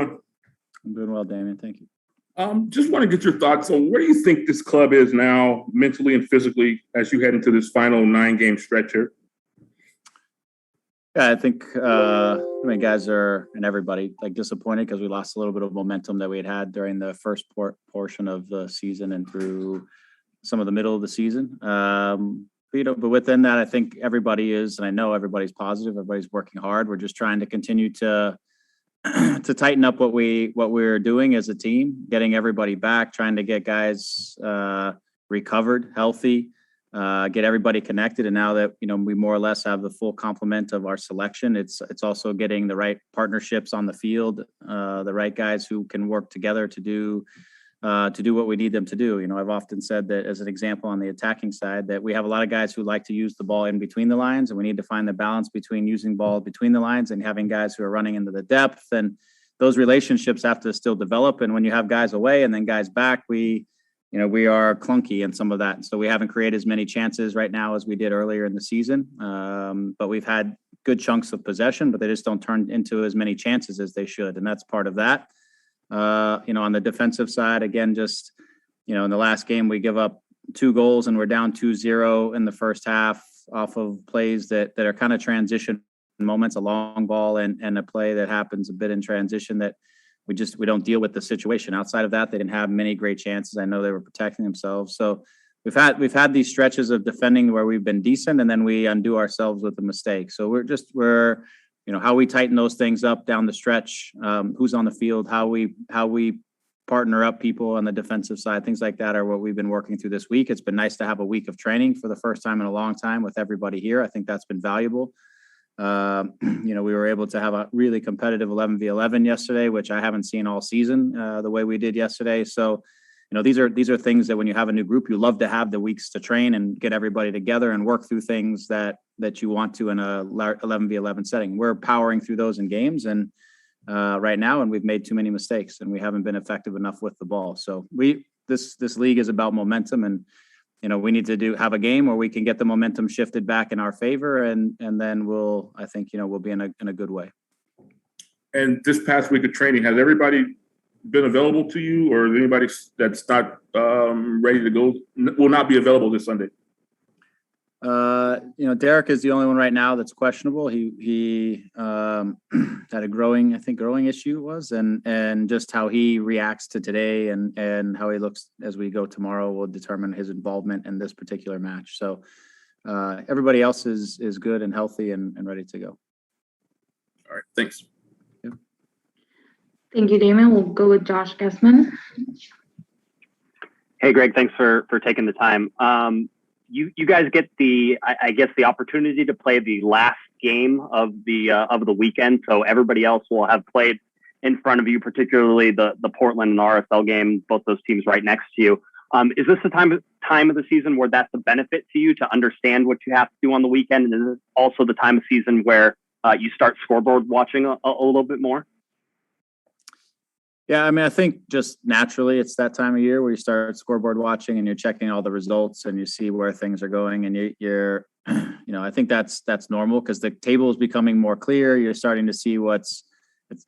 doing? I'm doing well, Damien. Thank you. Just want to get your thoughts on where do you think this club is now, mentally and physically, as you head into this final 9-game stretch here? Yeah, I think guys are, and everybody, disappointed because we lost a little bit of momentum that we had during the first portion of the season and through some of the middle of the season. But within that, I think everybody is, and I know everybody's positive. Everybody's working hard. We're just trying to continue to tighten up what we're doing as a team, getting everybody back, trying to get guys recovered, healthy, get everybody connected. And now that, we more or less have the full complement of our selection, it's also getting the right partnerships on the field, the right guys who can work together to do what we need them to do. I've often said that as an example on the attacking side, that we have a lot of guys who like to use the ball in between the lines, and we need to find the balance between using ball between the lines and having guys who are running into the depth. And those relationships have to still develop. And when you have guys away and then guys back, we are clunky in some of that. So we haven't created as many chances right now as we did earlier in the season. But we've had good chunks of possession, but they just don't turn into as many chances as they should. And that's part of that. On the defensive side, again, just, in the last game, we give up 2 goals and we're down 2-0 in the first half off of plays that are kind of transition moments, a long ball and a play that happens a bit in transition that we don't deal with the situation. Outside of that, they didn't have many great chances. I know they were protecting themselves. So we've had these stretches of defending where we've been decent and then we undo ourselves with a mistake. So we're how we tighten those things up down the stretch, who's on the field, how we partner up people on the defensive side, things like that are what we've been working through this week. It's been nice to have a week of training for the first time in a long time with everybody here. I think that's been valuable. We were able to have a really competitive 11v11 yesterday, which I haven't seen all season the way we did yesterday. So, these are things that when you have a new group, you love to have the weeks to train and get everybody together and work through things that you want to in a 11v11 setting. We're powering through those in games and right now, and we've made too many mistakes and we haven't been effective enough with the ball. So this league is about momentum, and we need to have a game where we can get the momentum shifted back in our favor, and then we'll be in a good way. And this past week of training, has everybody been available to you, or anybody that's not ready to go will not be available this Sunday? Derek is the only one right now that's questionable. He had a growing issue was, and just how he reacts to today and how he looks as we go tomorrow will determine his involvement in this particular match. So everybody else is good and healthy and ready to go. All right. Thanks. Yep. Thank you, Damon. We'll go with Josh Guessman. Hey, Greg, thanks for taking the time. You guys get the opportunity to play the last game of the weekend. So everybody else will have played in front of you, particularly the Portland and RSL game, both those teams right next to you. Is this the time of the season where that's a benefit to you to understand what you have to do on the weekend? And is it also the time of season where you start scoreboard watching a little bit more? Yeah, I think just naturally it's that time of year where you start scoreboard watching and you're checking all the results and you see where things are going, and you're I think that's normal because the table is becoming more clear. You're starting to see it's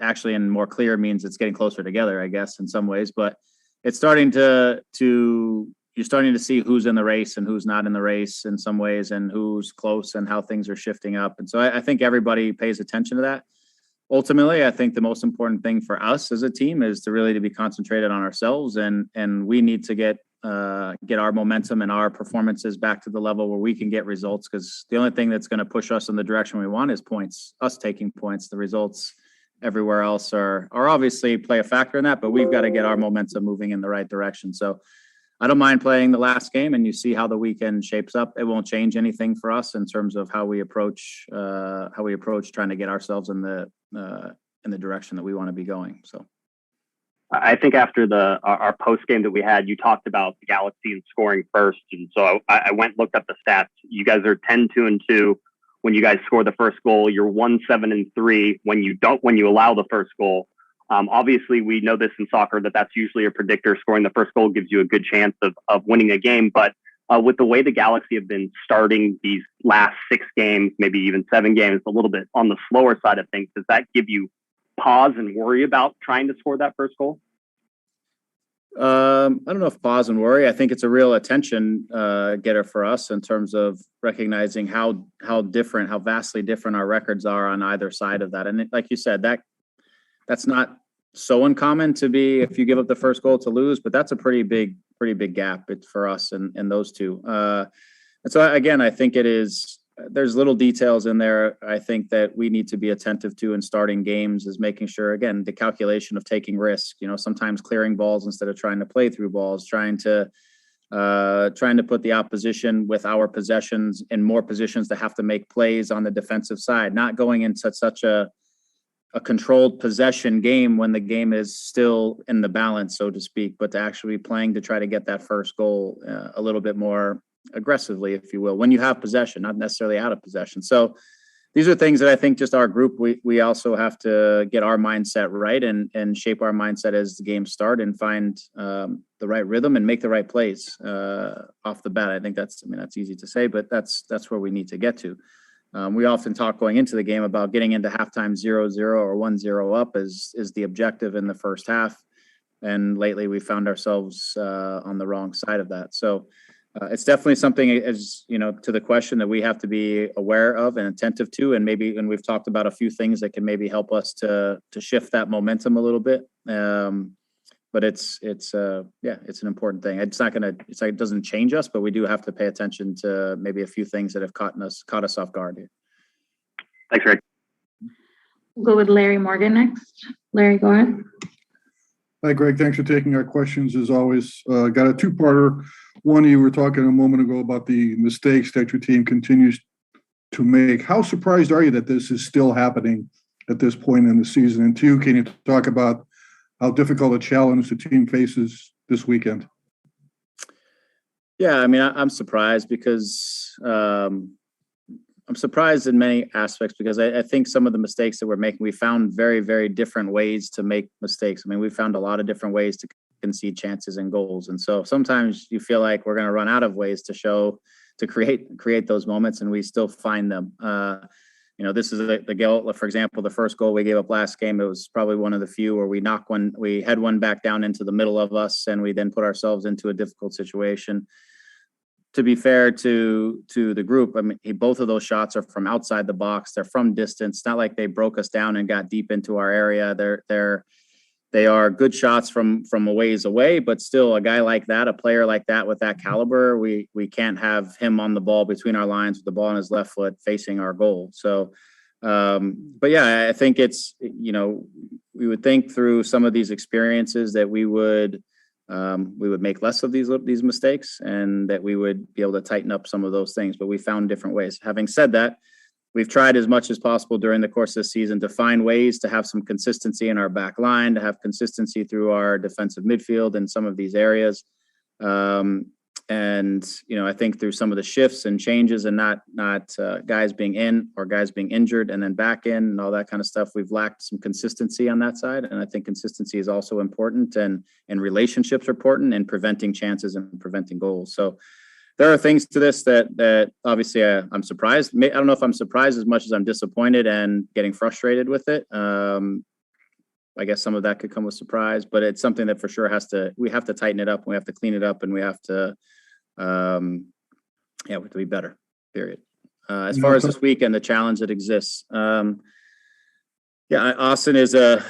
actually, and more clear means it's getting closer together, I guess, in some ways, but it's starting you're starting to see who's in the race and who's not in the race in some ways, and who's close and how things are shifting up. And so I think everybody pays attention to that. Ultimately, I think the most important thing for us as a team is to be concentrated on ourselves, and we need to get our momentum and our performances back to the level where we can get results, because the only thing that's going to push us in the direction we want is points, us taking points. The results everywhere else are obviously play a factor in that, but we've got to get our momentum moving in the right direction. So I don't mind playing the last game, and you see how the weekend shapes up. It won't change anything for us in terms of how we approach trying to get ourselves in the direction that we want to be going. So I think after our post game that we had, you talked about the Galaxy and scoring first, and so I went and looked up the stats. You guys are 10-2-2 when you guys score the first goal. You're 1-7-3 when you allow the first goal. Obviously, we know this in soccer that's usually a predictor. Scoring the first goal gives you a good chance of winning a game. But with the way the Galaxy have been starting these last 6 games, maybe even 7 games, a little bit on the slower side of things, does that give you pause and worry about trying to score that first goal? I don't know if pause and worry. I think it's a real attention getter for us in terms of recognizing how vastly different our records are on either side of that. And like you said, that's not so uncommon to be, if you give up the first goal, to lose, but that's a pretty big gap for us and those two. And so again, I think there's little details in there. I think that we need to be attentive to in starting games is making sure, again, the calculation of taking risk, sometimes clearing balls instead of trying to play through balls, trying to put the opposition with our possessions in more positions to have to make plays on the defensive side, not going into such a controlled possession game when the game is still in the balance, so to speak, but to actually be playing to try to get that first goal a little bit more aggressively, if you will, when you have possession, not necessarily out of possession. So these are things that I think just our group, we also have to get our mindset right and shape our mindset as the games start and find the right rhythm and make the right plays off the bat. I think that's easy to say, but that's where we need to get to. We often talk going into the game about getting into halftime 0-0 or 1-0 up is the objective in the first half. And lately we found ourselves on the wrong side of that. So it's definitely something, as to the question, that we have to be aware of and attentive to, and we've talked about a few things that can maybe help us to shift that momentum a little bit. But it's an important thing. It doesn't change us, but we do have to pay attention to maybe a few things that have caught us off guard here. Thanks, Greg. We'll go with Larry Morgan next. Larry, go ahead. Hi, Greg. Thanks for taking our questions as always. Got a two-parter. One, you were talking a moment ago about the mistakes that your team continues to make. How surprised are you that this is still happening at this point in the season? And two, can you talk about how difficult a challenge the team faces this weekend? Yeah, I'm surprised because I'm surprised in many aspects because I think some of the mistakes that we're making, we found very, very different ways to make mistakes. We found a lot of different ways to concede chances and goals. And so sometimes you feel like we're going to run out of ways to create those moments, and we still find them. This is the goal, for example, the first goal we gave up last game. It was probably one of the few where we had one back down into the middle of us, and we then put ourselves into a difficult situation. To be fair to the group, both of those shots are from outside the box. They're from distance. It's not like they broke us down and got deep into our area. They are good shots from a ways away, but still a guy like that, a player like that with that caliber, we can't have him on the ball between our lines with the ball on his left foot facing our goal. So, but yeah, I think it's, we would think through some of these experiences that we would make less of these mistakes and that we would be able to tighten up some of those things, but we found different ways. Having said that, we've tried as much as possible during the course of the season to find ways to have some consistency in our back line, to have consistency through our defensive midfield in some of these areas. I think through some of the shifts and changes and not guys being in or guys being injured and then back in and all that kind of stuff, we've lacked some consistency on that side. And I think consistency is also important, and relationships are important, and preventing chances and preventing goals. So there are things to this that obviously I'm surprised. I don't know if I'm surprised as much as I'm disappointed and getting frustrated with it. I guess some of that could come with surprise, but it's something that for sure we have to tighten it up. We have to clean it up, and we have to, we have to be better, period. As far as this weekend, the challenge that exists. Austin is they're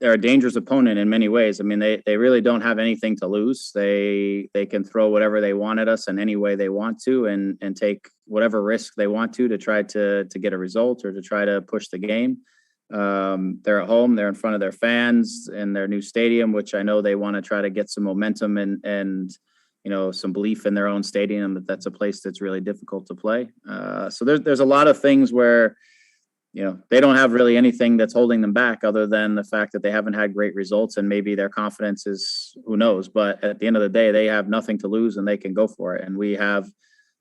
a dangerous opponent in many ways. They really don't have anything to lose. They can throw whatever they want at us in any way they want to, and take whatever risk they want to try to get a result or to try to push the game. They're at home, they're in front of their fans in their new stadium, which I know they want to try to get some momentum and some belief in their own stadium. That's a place that's really difficult to play. So there's a lot of things where they don't have really anything that's holding them back other than the fact that they haven't had great results, and maybe their confidence is, who knows, but at the end of the day, they have nothing to lose and they can go for it. And we have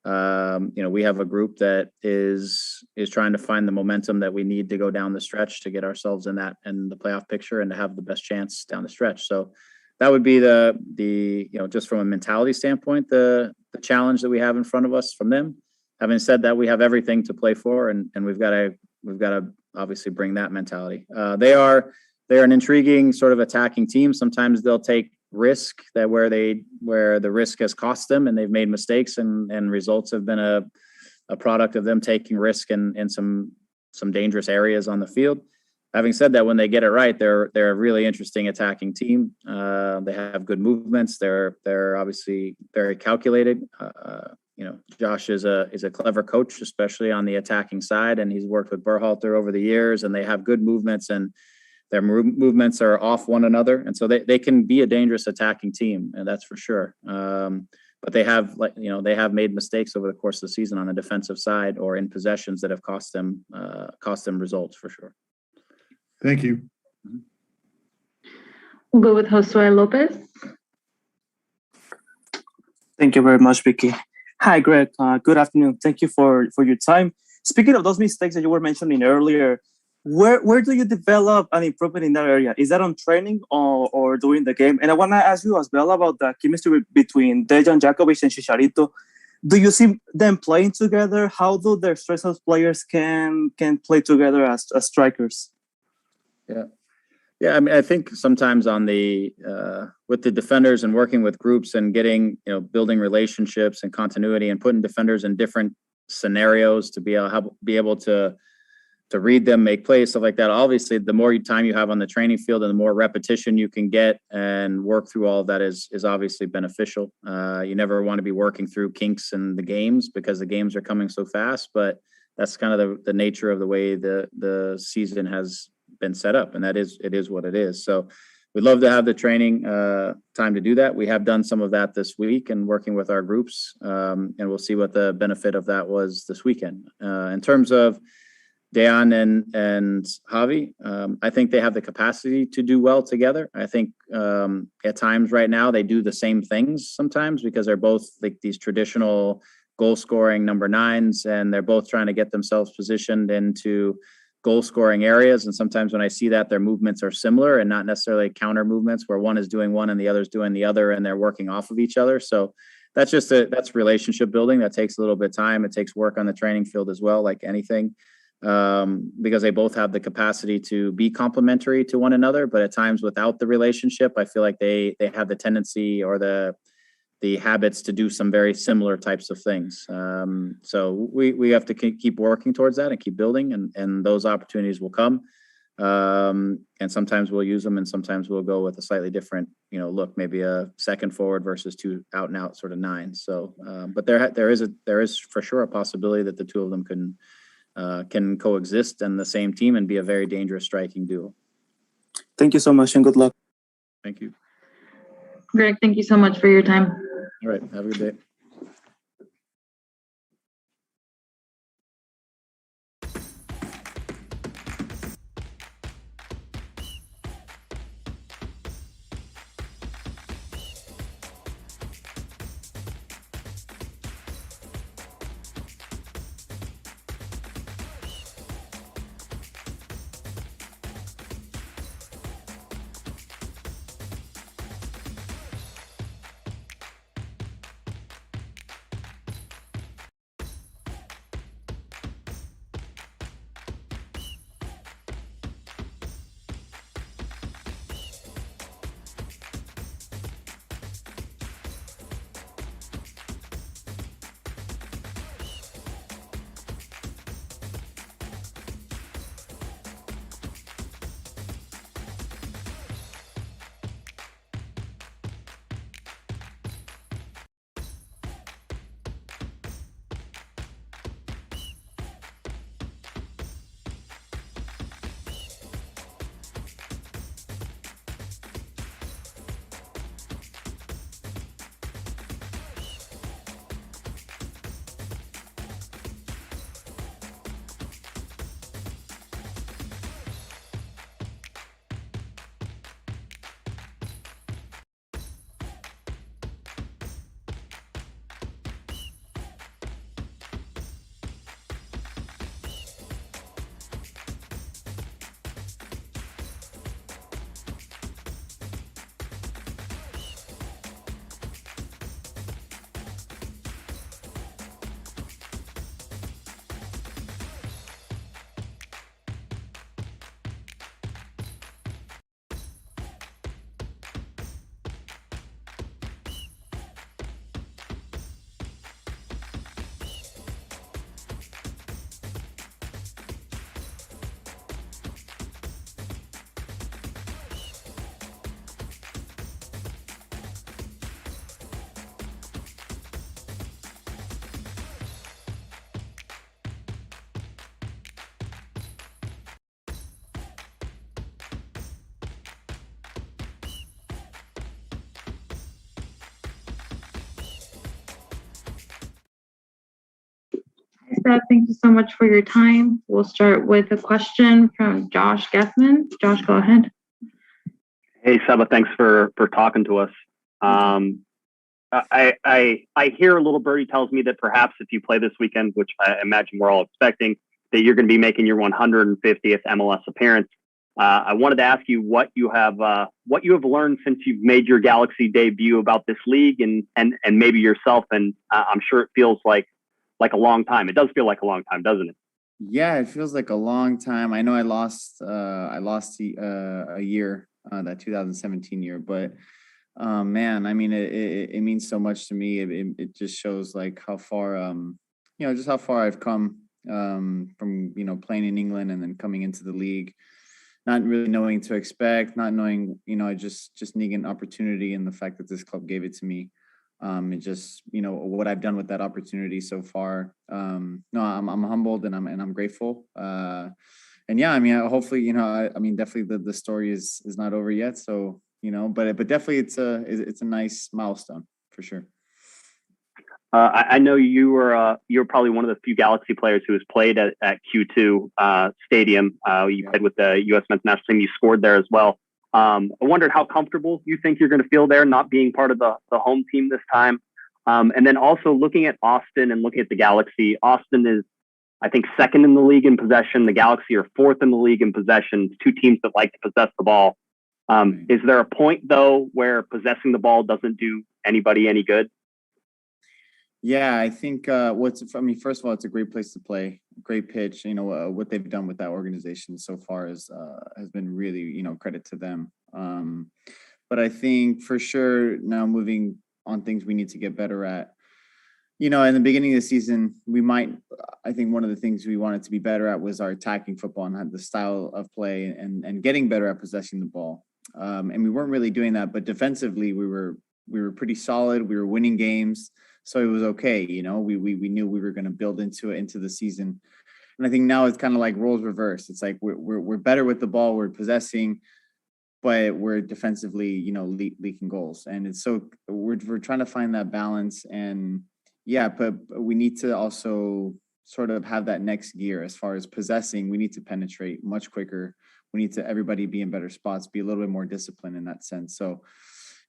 a group that is trying to find the momentum that we need to go down the stretch to get ourselves in the playoff picture and to have the best chance down the stretch. So that would be the just from a mentality standpoint, the challenge that we have in front of us from them. Having said that, we have everything to play for, and we've got to obviously bring that mentality. They're an intriguing sort of attacking team. Sometimes they'll take risk that where the risk has cost them and they've made mistakes and results have been a product of them taking risk in some dangerous areas on the field. Having said that, when they get it right, they're a really interesting attacking team. They have good movements. They're obviously very calculated. Josh is a clever coach, especially on the attacking side, and he's worked with Berhalter over the years, and they have good movements, and their movements are off one another, and so they can be a dangerous attacking team, and that's for sure. But they have made mistakes over the course of the season on the defensive side or in possessions that have cost them results for sure. Thank you. We'll go with Josue Lopez. Thank you very much, Vicky. Hi, Greg. Good afternoon. Thank you for your time. Speaking of those mistakes that you were mentioning earlier, where do you develop an improvement in that area? Is that on training or during the game? And I want to ask you as well about the chemistry between Dejan Jakovic and Chicharito. Do you see them playing together? How do their strengths as players can play together as strikers? Yeah. I mean, I think sometimes on the with the defenders and working with groups and getting building relationships and continuity and putting defenders in different scenarios to be able to read them, make plays, stuff like that. Obviously, the more time you have on the training field and the more repetition you can get and work through all of that is obviously beneficial. You never want to be working through kinks in the games because the games are coming so fast, but that's kind of the nature of the way the season has been set up, and it is what it is. So we'd love to have the training time to do that. We have done some of that this week and working with our groups, and we'll see what the benefit of that was this weekend. In terms of Dejan and Javi, I think they have the capacity to do well together. I think at times right now they do the same things sometimes because they're both like these traditional goal scoring number nines, and they're both trying to get themselves positioned into goal scoring areas. And sometimes when I see that, their movements are similar and not necessarily counter movements where one is doing one and the other is doing the other, and they're working off of each other. So that's relationship building. That takes a little bit of time. It takes work on the training field as well, like anything, because they both have the capacity to be complementary to one another. But at times without the relationship, I feel like they have the tendency or the habits to do some very similar types of things. So we have to keep working towards that and keep building, and those opportunities will come. And sometimes we'll use them, and sometimes we'll go with a slightly different, look, maybe a second forward versus two out and out sort of nines. So, but there is for sure a possibility that the two of them can coexist in the same team and be a very dangerous striking duo. Thank you so much, and good luck. Thank you. Greg, thank you so much for your time. All right. Have a good day. Seb. Thank you so much for your time. We'll start with a question from Josh Geffman. Josh, go ahead. Hey, Seba, thanks for talking to us. I hear a little birdie tells me that perhaps if you play this weekend, which I imagine we're all expecting, that you're going to be making your 150th MLS appearance. I wanted to ask you what you have learned since you've made your Galaxy debut about this league and maybe yourself. And I'm sure it feels like a long time. It does feel like a long time, doesn't it? Yeah, it feels like a long time. I know I lost a year, that 2017 year, but man, I mean, it means so much to me. It just shows like how far, just how far I've come from, playing in England and then coming into the league, not really knowing to expect, not knowing, just needing an opportunity, and the fact that this club gave it to me. And just, what I've done with that opportunity so far. No, I'm humbled and I'm grateful. And yeah, I mean, hopefully, definitely the story is not over yet. So, but definitely it's a nice milestone for sure. I know you're probably one of the few Galaxy players who has played at Q2 Stadium. You played with the U.S. men's national team. You scored there as well. I wondered how comfortable you think you're going to feel there, not being part of the home team this time. And then also looking at Austin and looking at the Galaxy. Austin is, I think, second in the league in possession. The Galaxy are fourth in the league in possession. Two teams that like to possess the ball. Is there a point, though, where possessing the ball doesn't do anybody any good? Yeah, I think first of all, it's a great place to play, great pitch. What they've done with that organization so far has been really, credit to them. But I think for sure now moving on things we need to get better at. In the beginning of the season, I think one of the things we wanted to be better at was our attacking football and had the style of play and getting better at possessing the ball. And we weren't really doing that, but defensively we were pretty solid. We were winning games. So it was okay. We knew we were going to build into the season. And I think now it's kind of like roles reversed. It's like we're better with the ball, we're possessing, but we're defensively, leaking goals. And it's so we're trying to find that balance. And yeah, but we need to also sort of have that next gear as far as possessing. We need to penetrate much quicker. We need to everybody be in better spots, be a little bit more disciplined in that sense. So,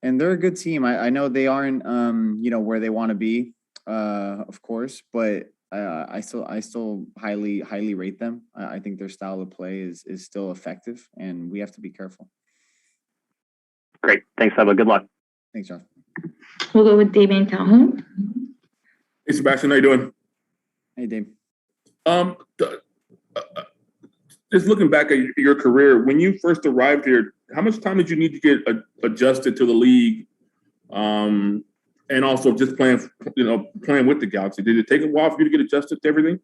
and they're a good team. I know they aren't, where they want to be, of course, but I still highly rate them. I think their style of play is still effective, and we have to be careful. Great. Thanks, Eva. Good luck. Thanks, John. We'll go with Damian Calhoun. Hey, Sebastian, how you doing? Hey, Dave. Just looking back at your career, when you first arrived here, how much time did you need to get adjusted to the league, and also just playing with the Galaxy? Did it take a while for you to get adjusted to everything?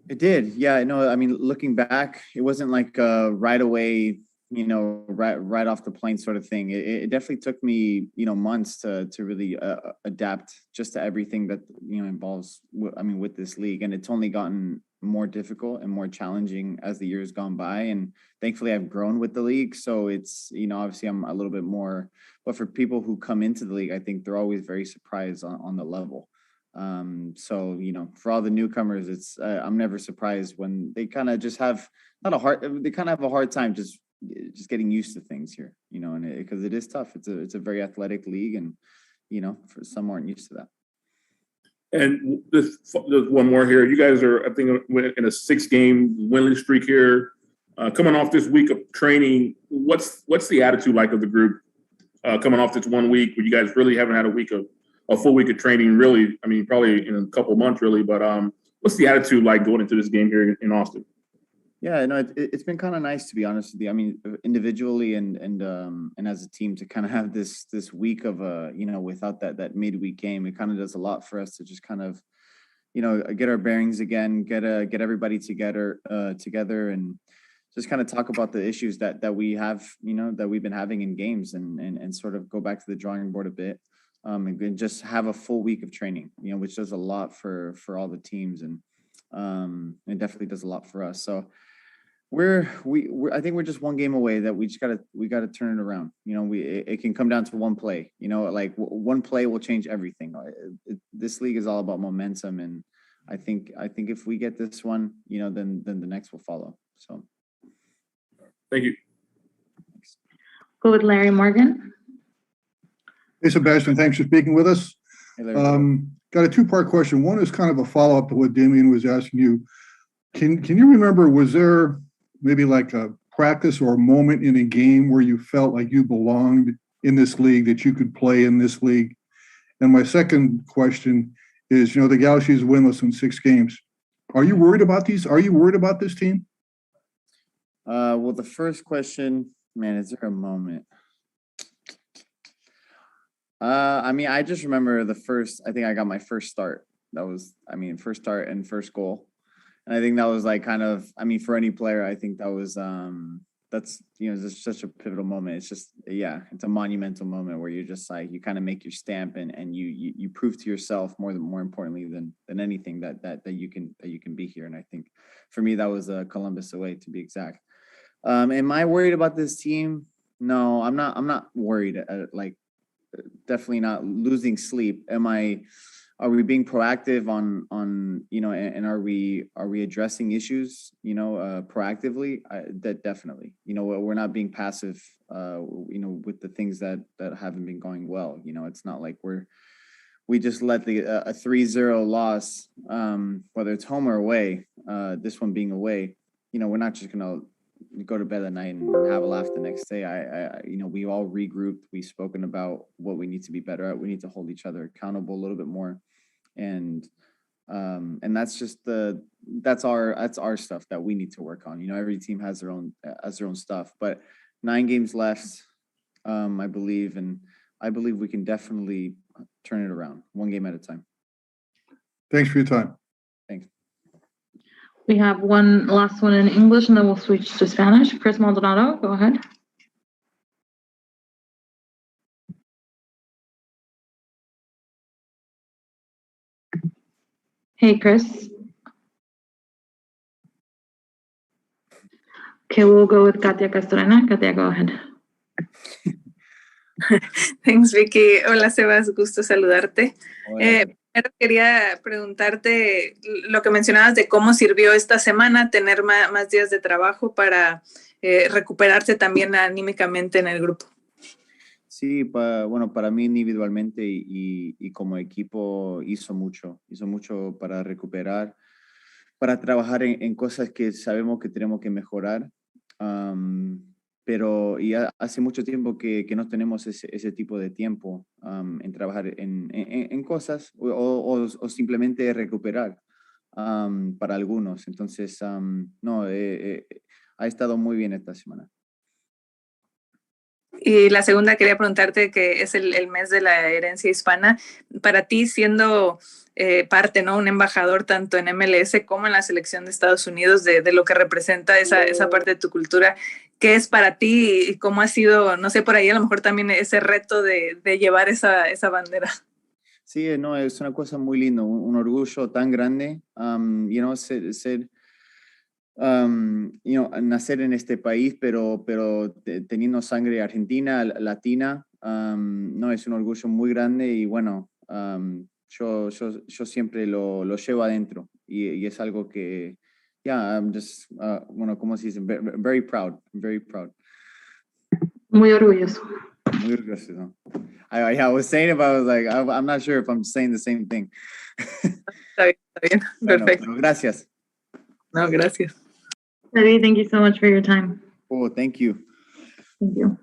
It did. Yeah. No, I mean, looking back, it wasn't like right away, right off the plane sort of thing. It definitely took me, months to really adapt just to everything that, involves, with this league. And it's only gotten more difficult and more challenging as the years gone by. And thankfully I've grown with the league. So it's, obviously I'm a little bit more, but for people who come into the league, I think they're always very surprised on the level. So, for all the newcomers, it's, I'm never surprised when they kind of just have they kind of have a hard time just getting used to things here, and because it is tough. It's a very athletic league, and, for some aren't used to that. And there's one more here. You guys are, I think, in a 6-game winless streak here. Coming off this week of training, what's the attitude like of the group coming off this 1 week where you guys really haven't had a full week of training, really? I mean, probably in a couple of months, really. But what's the attitude like going into this game here in Austin? Yeah, no, it's been kind of nice, to be honest with you. I mean, individually and as a team to kind of have this week of without that midweek game, it kind of does a lot for us to just kind of, get our bearings again, get everybody together and just kind of talk about the issues that we have, that we've been having in games and sort of go back to the drawing board a bit, and just have a full week of training, which does a lot for all the teams, and it definitely does a lot for us. So I think we're just one game away that we gotta turn it around. It can come down to one play, like one play will change everything. This league is all about momentum, and I think if we get this one, then the next will follow. So. Thank you. Go with Larry Morgan. Hey, Sebastian, thanks for speaking with us. Hey, Larry. Got a two-part question. One is kind of a follow-up to what Damian was asking you. Can you remember, was there maybe like a practice or a moment in a game where you felt like you belonged in this league, that you could play in this league? And my second question is, the Galaxy is winless in 6 games. Are you worried about these? Are you worried about this team? Well, the first question, man, is there a moment? I just remember I think I got my first start. That was, first start and first goal. And I think that was like kind of, for any player, I think that was, that's, just such a pivotal moment. It's just, it's a monumental moment where you're just like, you kind of make your stamp and you prove to yourself more importantly than anything that you can be here. And I think for me, that was Columbus away, to be exact. Am I worried about this team? No, I'm not worried. Definitely not losing sleep. Are we being proactive on and are we addressing issues proactively? That definitely. We're not being passive with the things that haven't been going well. It's not like we just let a 3-0 loss, whether it's home or away, this one being away, we're not just gonna go to bed at night and have a laugh the next day. We all regrouped. We've spoken about what we need to be better at. We need to hold each other accountable a little bit more, and that's just that's our stuff that we need to work on. Every team has their own stuff, but 9 games left, I believe we can definitely turn it around, 1 game at a time. Thanks for your time. Thanks. We have one last one in English, and then we'll switch to Spanish. Chris Maldonado, go ahead. Hey, Chris. Okay, we'll go with Katia Castorena. Katia, go ahead. Thanks, Vicky. Hola, Sebas, gusto saludarte. Primero quería preguntarte lo que mencionabas de cómo sirvió esta semana tener más días de trabajo para recuperarse también anímicamente en el grupo. Sí, para mí individualmente y como equipo hizo mucho para recuperar, para trabajar en cosas que sabemos que tenemos que mejorar. Pero hace mucho tiempo que no tenemos ese tipo de tiempo en trabajar en cosas o simplemente recuperar para algunos. Entonces, ha estado muy bien esta semana. Y la segunda quería preguntarte, que es el mes de la herencia hispana. Para ti, siendo parte, ¿no? Un embajador tanto en MLS como en la selección de Estados Unidos de lo que representa esa parte de tu cultura, ¿qué es para ti y cómo ha sido, no sé, por ahí a lo mejor también ese reto de llevar esa bandera? Sí, es una cosa muy linda, un orgullo tan grande, nacer en este país, pero teniendo sangre argentina, latina, es un orgullo muy grande y bueno, yo siempre lo llevo adentro y es algo que, I'm just, ¿cómo se dice? Very proud, very proud. Muy orgulloso. Muy orgulloso, ¿no? I was saying it, but I was like, I'm not sure if I'm saying the same thing. Está bien, perfecto. Bueno, gracias. No, gracias. David, thank you so much for your time. Oh, thank you. Thank you.